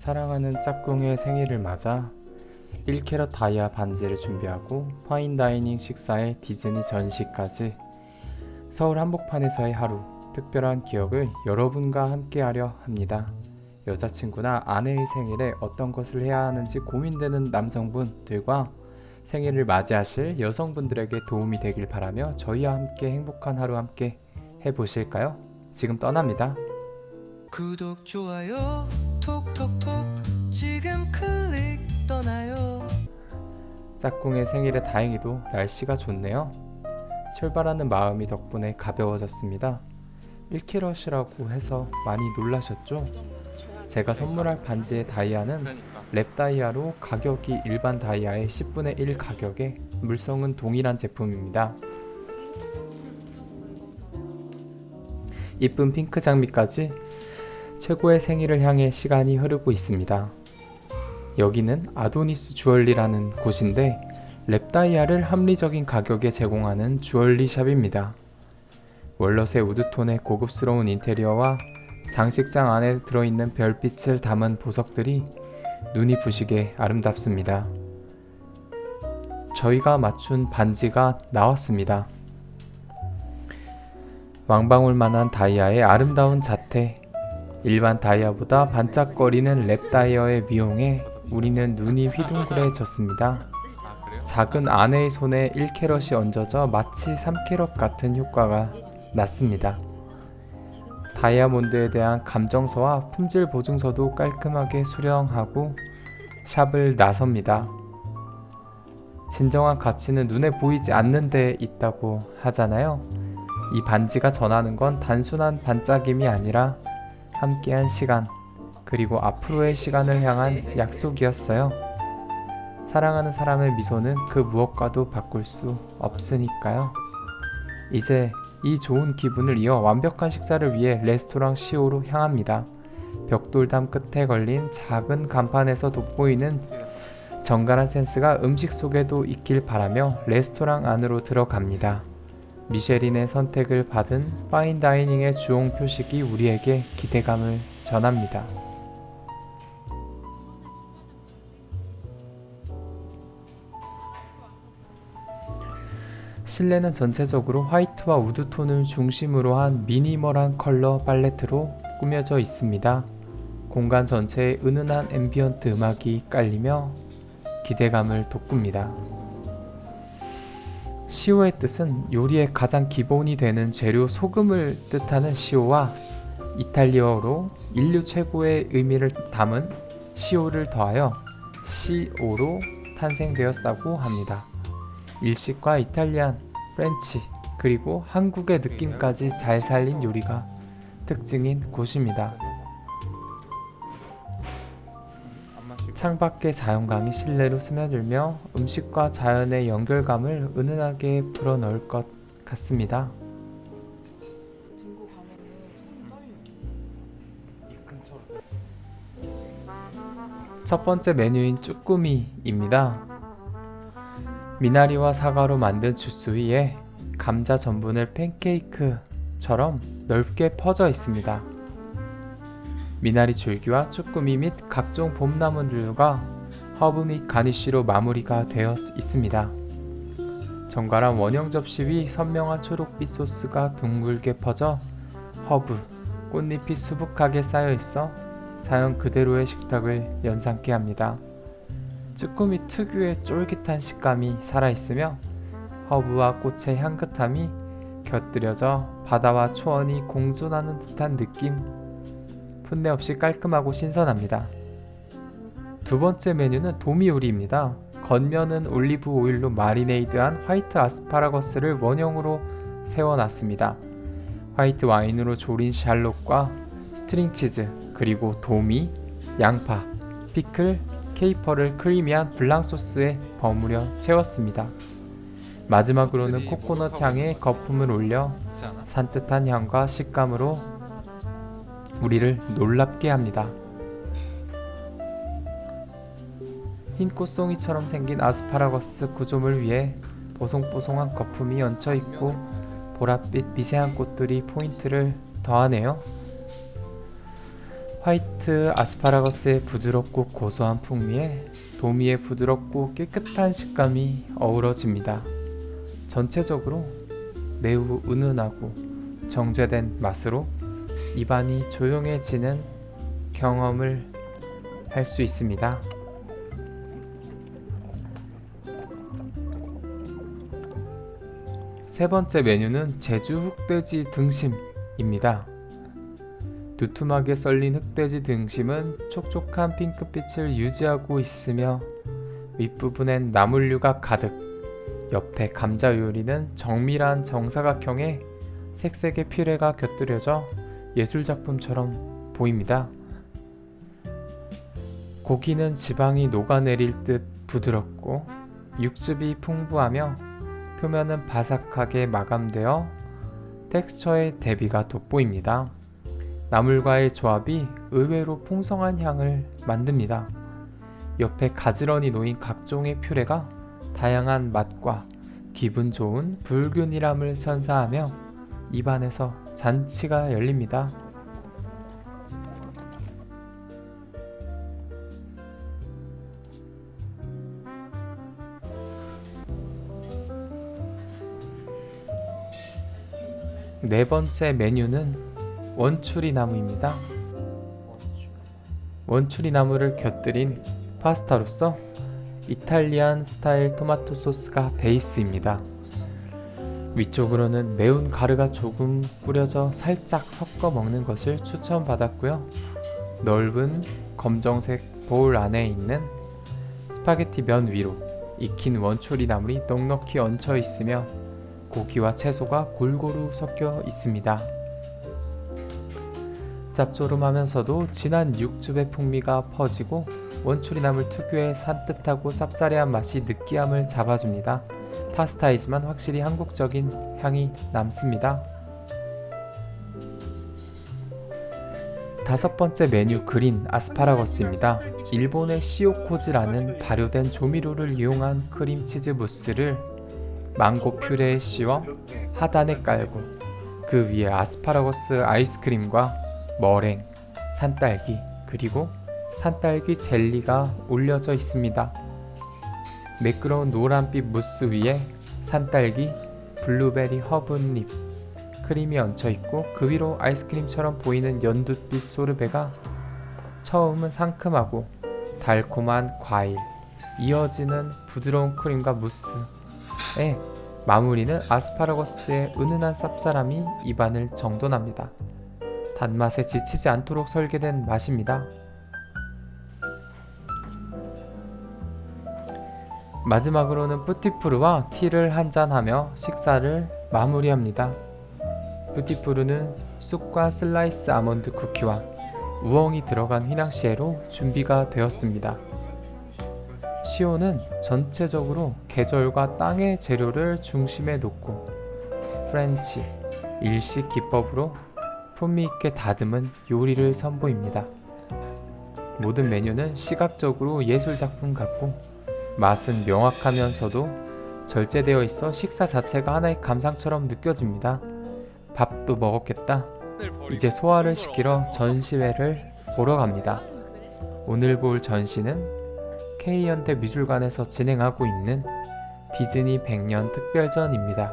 사랑하는 짝꿍의 생일을 맞아 1캐럿 다이아 반지를 준비하고 파인다이닝 식사에 디즈니 전시까지 서울 한복판에서의 하루, 특별한 기억을 여러분과 함께하려 합니다. 여자친구나 아내의 생일에 어떤 것을 해야 하는지 고민되는 남성분들과 생일을 맞이하실 여성분들에게 도움이 되길 바라며 저희와 함께 행복한 하루 함께 해보실까요? 지금 떠납니다. 구독, 좋아요, 톡톡톡 지금 클릭 떠나요. 짝꿍의 생일에 다행히도 날씨가 좋네요. 출발하는 마음이 덕분에 가벼워졌습니다. 1캐럿이라고 해서 많이 놀라셨죠? 제가 선물할 반지의 다이아는 랩 다이아로 가격이 일반 다이아의 10분의 1 가격에 물성은 동일한 제품입니다. 이쁜 핑크 장미까지 최고의 생일을 향해 시간이 흐르고 있습니다. 여기는 아도니스 주얼리라는 곳인데 랩 다이아를 합리적인 가격에 제공하는 주얼리 샵입니다. 월넛의 우드톤의 고급스러운 인테리어와 장식장 안에 들어있는 별빛을 담은 보석들이 눈이 부시게 아름답습니다. 저희가 맞춘 반지가 나왔습니다. 왕방울만한 다이아의 아름다운 자태, 일반 다이아보다 반짝거리는 랩 다이아의 미용에 우리는 눈이 휘둥그레졌습니다. 작은 아내의 손에 1캐럿이 얹어져 마치 3캐럿 같은 효과가 났습니다. 다이아몬드에 대한 감정서와 품질 보증서도 깔끔하게 수령하고 샵을 나섭니다. 진정한 가치는 눈에 보이지 않는 데 있다고 하잖아요. 이 반지가 전하는 건 단순한 반짝임이 아니라 함께한 시간, 그리고 앞으로의 시간을 향한 약속이었어요. 사랑하는 사람의 미소는 그 무엇과도 바꿀 수 없으니까요. 이제 이 좋은 기분을 이어 완벽한 식사를 위해 레스토랑 시오로 향합니다. 벽돌담 끝에 걸린 작은 간판에서 돋보이는 정갈한 센스가 음식 속에도 있길 바라며 레스토랑 안으로 들어갑니다. 미쉐린의 선택을 받은 파인다이닝의 주홍 표식이 우리에게 기대감을 전합니다. 실내는 전체적으로 화이트와 우드톤을 중심으로 한 미니멀한 컬러 팔레트로 꾸며져 있습니다. 공간 전체에 은은한 앰비언트 음악이 깔리며 기대감을 돋굽니다. 시오의 뜻은 요리의 가장 기본이 되는 재료 소금을 뜻하는 시오와 이탈리아어로 인류 최고의 의미를 담은 시오를 더하여 시오로 탄생되었다고 합니다. 일식과 이탈리안, 프렌치, 그리고 한국의 느낌까지 잘 살린 요리가 특징인 곳입니다. 창밖의 자연광이 실내로 스며들며 음식과 자연의 연결감을 은은하게 불어넣을 것 같습니다. 첫 번째 메뉴인 쭈꾸미입니다. 미나리와 사과로 만든 주스 위에 감자 전분을 팬케이크처럼 넓게 퍼져 있습니다. 미나리 줄기와 쭈꾸미 및 각종 봄나물들과 허브 및 가니쉬로 마무리가 되어 있습니다. 정갈한 원형 접시 위 선명한 초록빛 소스가 둥글게 퍼져 허브, 꽃잎이 수북하게 쌓여 있어 자연 그대로의 식탁을 연상케 합니다. 쭈꾸미 특유의 쫄깃한 식감이 살아있으며 허브와 꽃의 향긋함이 곁들여져 바다와 초원이 공존하는 듯한 느낌, 풋내 없이 깔끔하고 신선합니다. 두 번째 메뉴는 도미 요리입니다. 겉면은 올리브 오일로 마리네이드한 화이트 아스파라거스를 원형으로 세워놨습니다. 화이트 와인으로 졸인 샬롯과 스트링치즈, 그리고 도미, 양파, 피클, 케이퍼를 크리미한 블랑 소스에 버무려 채웠습니다. 마지막으로는 코코넛 향의 거품을 올려 산뜻한 향과 식감으로 우리를 놀랍게 합니다. 흰 꽃송이처럼 생긴 아스파라거스 구조물 위에 보송보송한 거품이 얹혀 있고 보랏빛 미세한 꽃들이 포인트를 더하네요. 화이트 아스파라거스의 부드럽고 고소한 풍미에 도미의 부드럽고 깨끗한 식감이 어우러집니다. 전체적으로 매우 은은하고 정제된 맛으로 입안이 조용해지는 경험을 할 수 있습니다. 세 번째 메뉴는 제주 흑돼지 등심입니다. 두툼하게 썰린 흑돼지 등심은 촉촉한 핑크빛을 유지하고 있으며 윗부분엔 나물류가 가득, 옆에 감자 요리는 정밀한 정사각형의 색색의 퓨레가 곁들여져 예술작품처럼 보입니다. 고기는 지방이 녹아내릴 듯 부드럽고 육즙이 풍부하며 표면은 바삭하게 마감되어 텍스처의 대비가 돋보입니다. 나물과의 조합이 의외로 풍성한 향을 만듭니다. 옆에 가지런히 놓인 각종의 퓨레가 다양한 맛과 기분 좋은 불균일함을 선사하며 입안에서 잔치가 열립니다. 네 번째 메뉴는 원추리 나무입니다. 원추리 나무를 곁들인 파스타로서 이탈리안 스타일 토마토 소스가 베이스입니다. 위쪽으로는 매운 가루가 조금 뿌려져 살짝 섞어 먹는 것을 추천받았고요. 넓은 검정색 보울 안에 있는 스파게티 면 위로 익힌 원추리 나물이 넉넉히 얹혀 있으며 고기와 채소가 골고루 섞여 있습니다. 짭조름하면서도 진한 육즙의 풍미가 퍼지고 원추리 나물 특유의 산뜻하고 쌉싸래한 맛이 느끼함을 잡아줍니다. 파스타이지만 확실히 한국적인 향이 남습니다. 다섯 번째 메뉴 그린 아스파라거스입니다. 일본의 시오코즈라는 발효된 조미료를 이용한 크림치즈 무스를 망고 퓨레에 씌워 하단에 깔고 그 위에 아스파라거스 아이스크림과 머랭, 산딸기, 그리고 산딸기 젤리가 올려져 있습니다. 매끄러운 노란빛 무스 위에 산딸기, 블루베리 허브잎, 크림이 얹혀 있고 그 위로 아이스크림처럼 보이는 연두빛 소르베가 처음은 상큼하고 달콤한 과일, 이어지는 부드러운 크림과 무스에 마무리는 아스파라거스의 은은한 쌉싸람이 입안을 정돈합니다. 단맛에 지치지 않도록 설계된 맛입니다. 마지막으로는 뿌티푸르와 티를 한잔하며 식사를 마무리합니다. 뿌티푸르는 쑥과 슬라이스 아몬드 쿠키와 우엉이 들어간 휘낭시에로 준비가 되었습니다. 시오는 전체적으로 계절과 땅의 재료를 중심에 놓고 프렌치, 일식 기법으로 풍미있게 다듬은 요리를 선보입니다. 모든 메뉴는 시각적으로 예술작품 같고 맛은 명확하면서도 절제되어 있어 식사 자체가 하나의 감상처럼 느껴집니다. 밥도 먹었겠다. 이제 소화를 시키러 전시회를 보러 갑니다. 오늘 볼 전시는 K현대미술관에서 진행하고 있는 디즈니 100년 특별전입니다.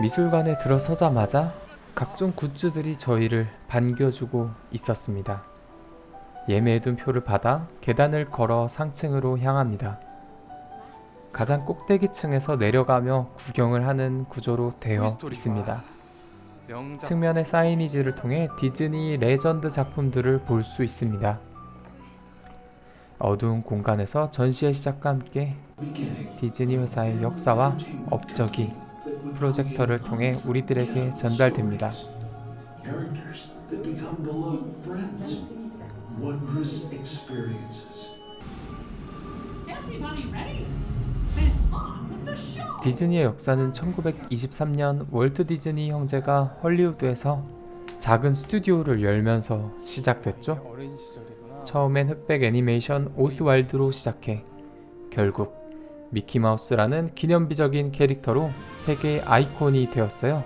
미술관에 들어서자마자 각종 굿즈들이 저희를 반겨주고 있었습니다. 예매해둔 표를 받아 계단을 걸어 상층으로 향합니다. 가장 꼭대기층에서 내려가며 구경을 하는 구조로 되어 있습니다. 측면의 사이니지를 통해 디즈니 레전드 작품들을 볼 수 있습니다. 어두운 공간에서 전시의 시작과 함께 디즈니 회사의 역사와 업적이 프로젝터를 통해 우리들에게 전달됩니다. 디즈니의 역사는 1923년 월트 디즈니 형제가 헐리우드에서 작은 스튜디오를 열면서 시작됐죠. 처음엔 흑백 애니메이션 오스왈드로 시작해 결국 미키마우스라는 기념비적인 캐릭터로 세계의 아이콘이 되었어요.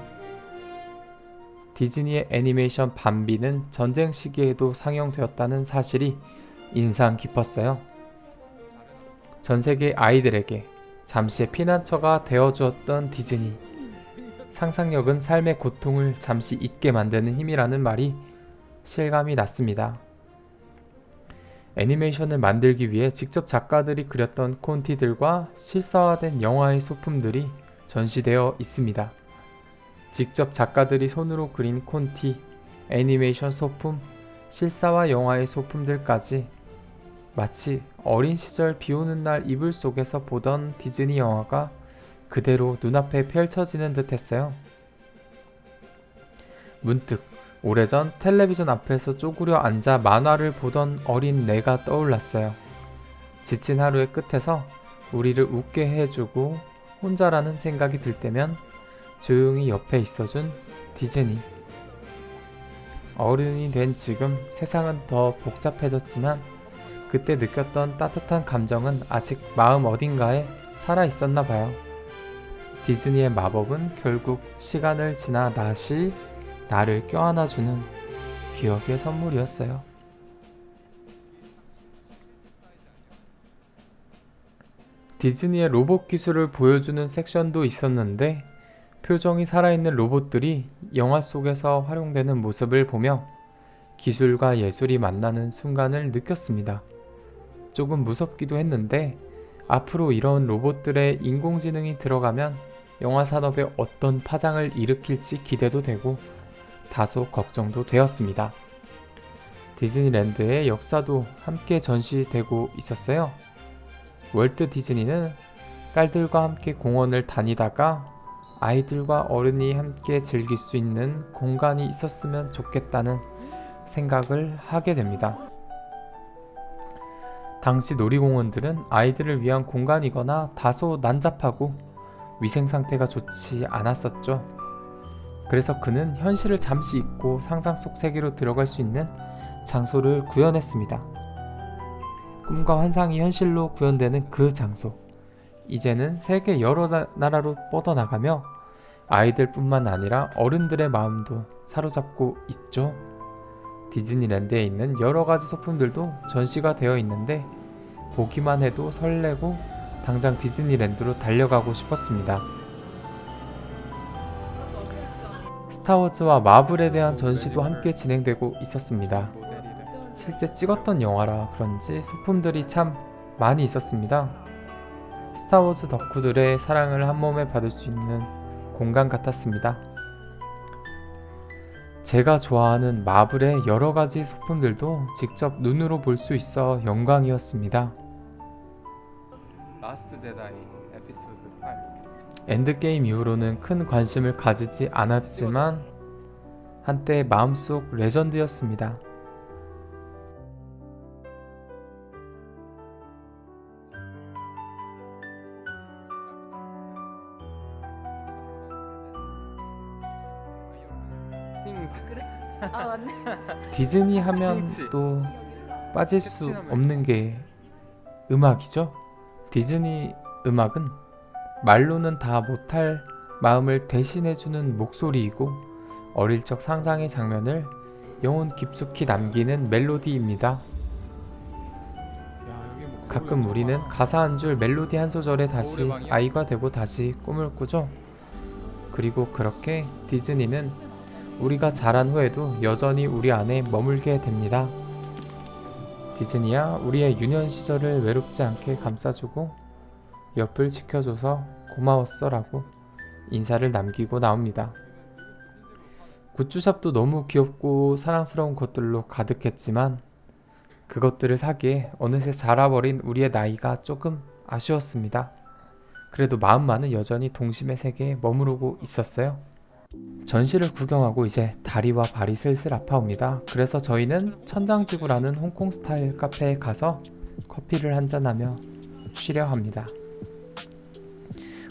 디즈니의 애니메이션 밤비는 전쟁 시기에도 상영되었다는 사실이 인상 깊었어요. 전 세계 아이들에게 잠시의 피난처가 되어주었던 디즈니. 상상력은 삶의 고통을 잠시 잊게 만드는 힘이라는 말이 실감이 났습니다. 애니메이션을 만들기 위해 직접 작가들이 그렸던 콘티들과 실사화된 영화의 소품들이 전시되어 있습니다. 직접 작가들이 손으로 그린 콘티, 애니메이션 소품, 실사화 영화의 소품들까지 마치 어린 시절 비오는 날 이불 속에서 보던 디즈니 영화가 그대로 눈앞에 펼쳐지는 듯 했어요. 문득 오래전 텔레비전 앞에서 쪼그려 앉아 만화를 보던 어린 내가 떠올랐어요. 지친 하루의 끝에서 우리를 웃게 해주고 혼자라는 생각이 들 때면 조용히 옆에 있어준 디즈니. 어른이 된 지금 세상은 더 복잡해졌지만 그때 느꼈던 따뜻한 감정은 아직 마음 어딘가에 살아있었나 봐요. 디즈니의 마법은 결국 시간을 지나 다시 나를 껴안아주는 기억의 선물이었어요. 디즈니의 로봇 기술을 보여주는 섹션도 있었는데 표정이 살아있는 로봇들이 영화 속에서 활용되는 모습을 보며 기술과 예술이 만나는 순간을 느꼈습니다. 조금 무섭기도 했는데 앞으로 이런 로봇들의 인공지능이 들어가면 영화 산업에 어떤 파장을 일으킬지 기대도 되고 다소 걱정도 되었습니다. 디즈니랜드의 역사도 함께 전시되고 있었어요. 월트 디즈니는 딸들과 함께 공원을 다니다가 아이들과 어른이 함께 즐길 수 있는 공간이 있었으면 좋겠다는 생각을 하게 됩니다. 당시 놀이공원들은 아이들을 위한 공간이거나 다소 난잡하고 위생 상태가 좋지 않았었죠. 그래서 그는 현실을 잠시 잊고 상상 속 세계로 들어갈 수 있는 장소를 구현했습니다. 꿈과 환상이 현실로 구현되는 그 장소. 이제는 세계 여러 나라로 뻗어나가며 아이들뿐만 아니라 어른들의 마음도 사로잡고 있죠. 디즈니랜드에 있는 여러 가지 소품들도 전시가 되어 있는데 보기만 해도 설레고 당장 디즈니랜드로 달려가고 싶었습니다. 스타워즈와 마블에 대한 전시도 함께 진행되고 있었습니다. 실제 찍었던 영화라 그런지 소품들이 참 많이 있었습니다. 스타워즈 덕후들의 사랑을 한몸에 받을 수 있는 공간 같았습니다. 제가 좋아하는 마블의 여러 가지 소품들도 직접 눈으로 볼 수 있어 영광이었습니다. 라스트 제다이 에피소드 8. 엔드게임 이후로는 큰 관심을 가지지 않았지만 한때 마음속 레전드였습니다. 그래? 아 맞네. 디즈니 하면 또 빠질 수 없는 게 음악이죠. 디즈니 음악은 말로는 다 못할 마음을 대신해주는 목소리이고 어릴 적 상상의 장면을 영혼 깊숙이 남기는 멜로디입니다. 가끔 우리는 가사 한 줄 멜로디 한 소절에 다시 아이가 되고 다시 꿈을 꾸죠. 그리고 그렇게 디즈니는 우리가 자란 후에도 여전히 우리 안에 머물게 됩니다. 디즈니야, 우리의 유년 시절을 외롭지 않게 감싸주고 옆을 지켜줘서 고마웠어 라고 인사를 남기고 나옵니다. 굿즈샵도 너무 귀엽고 사랑스러운 것들로 가득했지만 그것들을 사기에 어느새 자라버린 우리의 나이가 조금 아쉬웠습니다. 그래도 마음만은 여전히 동심의 세계에 머무르고 있었어요. 전시를 구경하고 이제 다리와 발이 슬슬 아파옵니다. 그래서 저희는 천장지구라는 홍콩 스타일 카페에 가서 커피를 한잔하며 쉬려 합니다.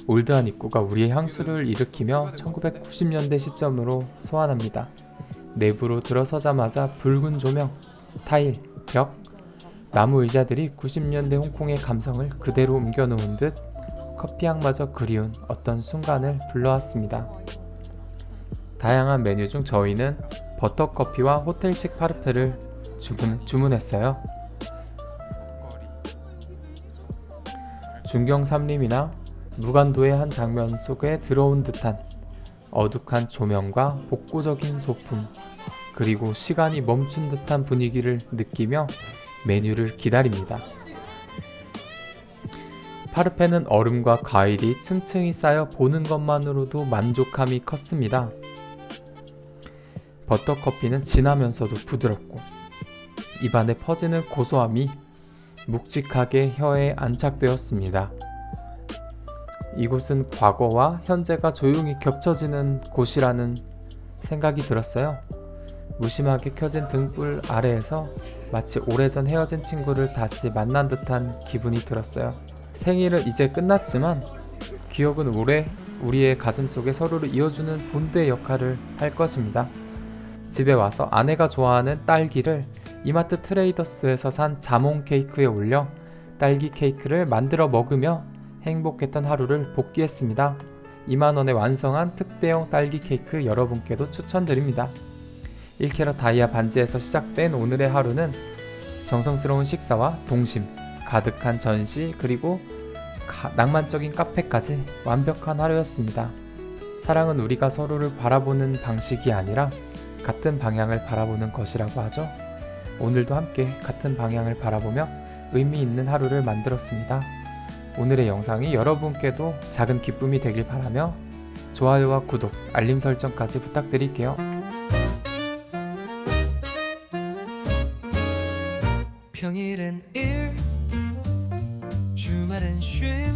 올드한 입구가 우리의 향수를 일으키며 1990년대 시점으로 소환합니다. 내부로 들어서자마자 붉은 조명, 타일, 벽, 나무 의자들이 90년대 홍콩의 감성을 그대로 옮겨놓은 듯 커피향마저 그리운 어떤 순간을 불러왔습니다. 다양한 메뉴 중 저희는 버터커피와 호텔식 파르페를 주문했어요. 중경 삼림이나 무간도의 한 장면 속에 들어온 듯한 어둑한 조명과 복고적인 소품, 그리고 시간이 멈춘 듯한 분위기를 느끼며 메뉴를 기다립니다. 파르페는 얼음과 과일이 층층이 쌓여 보는 것만으로도 만족함이 컸습니다. 버터커피는 진하면서도 부드럽고 입안에 퍼지는 고소함이 묵직하게 혀에 안착되었습니다. 이곳은 과거와 현재가 조용히 겹쳐지는 곳이라는 생각이 들었어요. 무심하게 켜진 등불 아래에서 마치 오래전 헤어진 친구를 다시 만난 듯한 기분이 들었어요. 생일은 이제 끝났지만 기억은 오래 우리의 가슴속에 서로를 이어주는 본드의 역할을 할 것입니다. 집에 와서 아내가 좋아하는 딸기를 이마트 트레이더스에서 산 자몽 케이크에 올려 딸기 케이크를 만들어 먹으며 행복했던 하루를 복귀했습니다. 2만원에 완성한 특대형 딸기 케이크 여러분께도 추천드립니다. 1캐럿 다이아 반지에서 시작된 오늘의 하루는 정성스러운 식사와 동심, 가득한 전시, 그리고 낭만적인 카페까지 완벽한 하루였습니다. 사랑은 우리가 서로를 바라보는 방식이 아니라 같은 방향을 바라보는 것이라고 하죠. 오늘도 함께 같은 방향을 바라보며 의미 있는 하루를 만들었습니다. 오늘의 영상이 여러분께도 작은 기쁨이 되길 바라며 좋아요와 구독, 알림 설정까지 부탁드릴게요. 평일엔 일, 주말엔 쉼,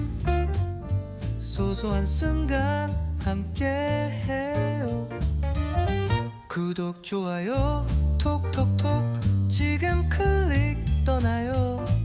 소소한 순간 함께해요. 구독, 좋아요, 톡톡